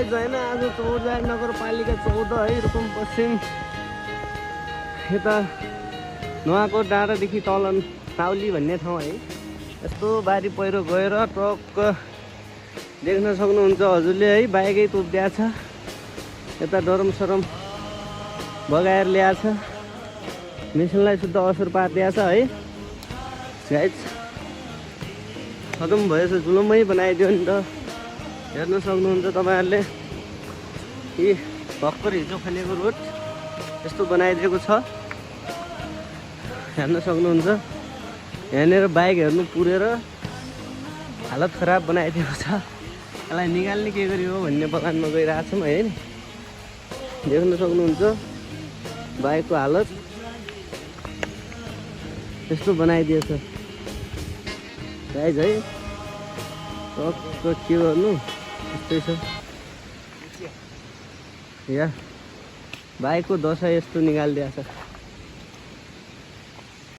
Guys होइन आज चौरबारी नगरपालिका 14 है रूकुम पश्चिम यता नुवाकोट डाँडादेखि तल साउली भन्ने ठाउँ है। यस्तो बारी पहिरो गएर ट्रक देख्न सक्नुहुन्छ हजुरले है। बाइकै तोपिदिया छ, यता डरम सरम बगाएर ल्याएछ, मेसिनलाई शुद्ध असर पारिदिया छ है गाइज। खतम भएछ, जुलुमै बनाइदियो नि त। हेर्न सक्नुहुन्छ तपाईँहरूले यी भर्खर हिजो खनेको रोड यस्तो बनाइदिएको छ, हेर्न सक्नुहुन्छ। यहाँनिर बाइक हेर्नु पुरेर हालत खराब बनाइदिएको छ। यसलाई निकाल्ने के गरियो भन्ने बगानमा गइरहेको छौँ है। देख्न सक्नुहुन्छ बाइकको हालत यस्तो बनाइदिएछ गाइज है। ट्रक के गर्नु यस्तै छ या बाइकको दशा यस्तो निकालिदिएछ।